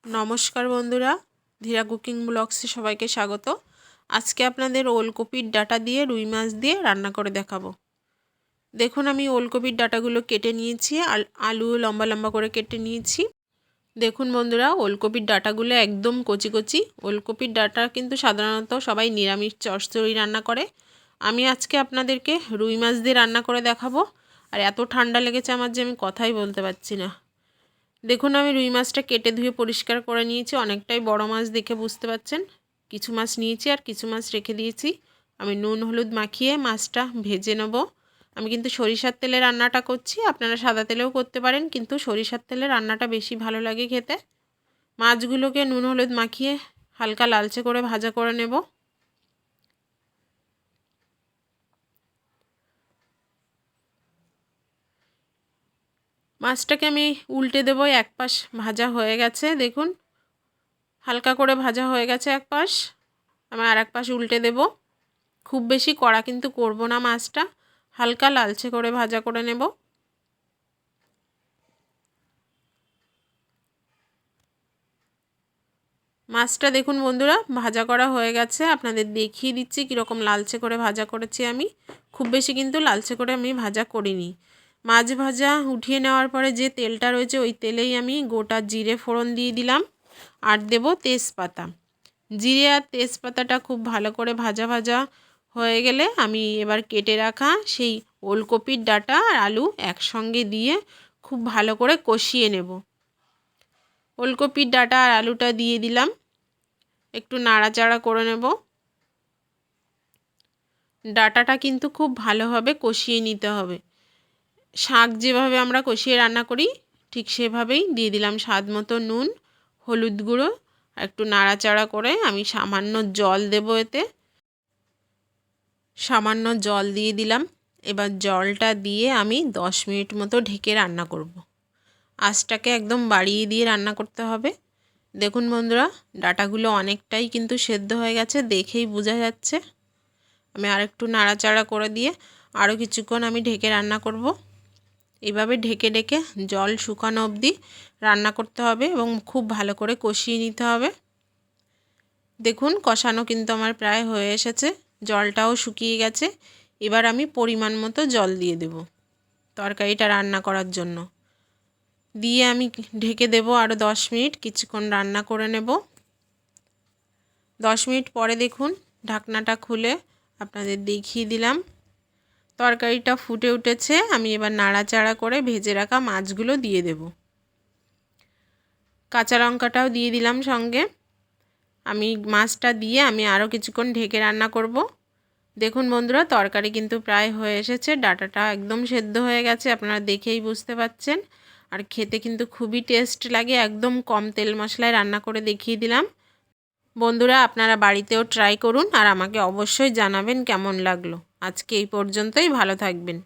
नमस्कार बंधुरा धीरा कुकिंग ब्लग्से सबाइके स्वागत। आज के आपनादेर ओलकपिर डाटा दिए रुई माछ दिए रान्ना करे देखाबो। देखुन आमी ओलकपिर डाटागुलो केटे निয়েছি আর आलू लम्बा लम्बा करे केटे निয়েছি। देखुन बंधुरा ओलकपिर डाटागुलो एकदम कचि कचि। ओलकपिर डाटा किन्तु साधारणत सबाई निरामिष चচ্চড়ি रान्ना करे। आमी आजके आपनादेरके रुई माछ दिए रान्ना करे देखाबो। और एत ठांडा लेगेছে आमार जे आमी कथाई बोलते पारछि ना। देखुन आमी रुई माछटा केटे धुए परिष्कार करे निয়েছি। अनेकटाई बड़ माछ देखे बुझते पारछेन। किछु माछ निয়েছি और किछु माछ रेखे दिয়েছি। आमी नुन हलुद माखिए माछटा भेजे नेब। आमी किन्तु सरिषार तेले रान्नाटा करछि, आपनारा सादा तेलेও करते पारेन, किन्तु सरिषार तेले रान्नाटा बेशी भालो लागे खेते। माछगुलोके नुन हलुद माखिए हालका लालचे करे भाजा करे नेब। माछटाके आमी उल्टे देब। एक पाश भाजा हये गेछे, देखुन हालका करे भाजा हये गेछे एक पाश। आमी आरेक पाश उल्टे देब। खूब बेशी कड़ा किन्तु करब ना माछटा, हालका लालचे करे भाजा करे नेब। माछटा देखुन बंधुरा भाजा करा हये गेछे। आपनादेर देखिए दिচ্ছি किरकम लालचे करे भाजा करेছি आमी। खूब बेशी किन्तु लालचे करे आमी भाजा करिনি। माछ भाजा उठिए नेওয়ার পরে যে তেলটা রয়েছে ওই তেলেই আমি গোটা জিরে ফোড়ন দিয়ে দিলাম আর দেব তেজপাতা। জিরে আর তেজপাতাটা খুব ভালো করে ভাজা ভাজা হয়ে গেলে আমি এবার কেটে রাখা সেই ওলকপির ডাঁটা আর আলু একসঙ্গে দিয়ে খুব ভালো করে কষিয়ে নেব। ওলকপির ডাঁটা আর আলুটা দিয়ে দিলাম, একটু নাড়াচাড়া করে নেব। ডাঁটাটা কিন্তু খুব ভালোভাবে কষিয়ে নিতে হবে। শাক যেভাবে আমরা কষিয়ে রান্না করি ঠিক সেভাবেই দিয়ে দিলাম স্বাদ মতো নুন, হলুদ গুঁড়ো, একটু নাড়াচাড়া করে আমি সামান্য জল দেব। এতে সামান্য জল দিয়ে দিলাম। এবার জলটা দিয়ে আমি 10 মিনিট মতো ঢেকে রান্না করব। আঁচটাকে একদম বাড়িয়ে দিয়ে রান্না করতে হবে। দেখুন বন্ধুরা ডাঁটাগুলো অনেকটাই কিন্তু সেদ্ধ হয়ে গেছে, দেখেই বোঝা যাচ্ছে। আমি আরেকটু নাড়াচাড়া করে দিয়ে আরও কিছুক্ষণ আমি ঢেকে রান্না করব। এইভাবে ঢেকে ঢেকে জল শুকানো অবধি রান্না করতে হবে এবং খুব ভালো করে কষিয়ে নিতে হবে। দেখুন কষানো কিন্তু আমার প্রায় হয়ে এসেছে, জলটাও শুকিয়ে গেছে। এবার আমি পরিমাণ মতো জল দিয়ে দেব তরকারিটা রান্না করার জন্য। দিয়ে আমি ঢেকে দেব আরও 10 মিনিট, কিছুক্ষণ রান্না করে নেব। 10 মিনিট পরে দেখুন ঢাকনাটা খুলে আপনাদের দেখিয়ে দিলাম তরকারিটা ফুটে উঠেছে। আমি এবার নাড়াচাড়া করে ভেজে রাখা মাছগুলো দিয়ে দেব। কাঁচা লঙ্কাটাও দিয়ে দিলাম সঙ্গে। আমি মাছটা দিয়ে আমি আরও কিছুক্ষণ ঢেকে রান্না করব। দেখুন বন্ধুরা তরকারি কিন্তু প্রায় হয়ে এসেছে, ডাঁটাটা একদম সেদ্ধ হয়ে গেছে, আপনারা দেখেই বুঝতে পাচ্ছেন। আর খেতে কিন্তু খুবই টেস্ট লাগে। একদম কম তেল মশলায় রান্না করে দেখিয়ে দিলাম। বন্ধুরা আপনারা বাড়িতেও ট্রাই করুন আর আমাকে অবশ্যই জানাবেন কেমন লাগলো। আজকে এই পর্যন্তই, ভালো থাকবেন।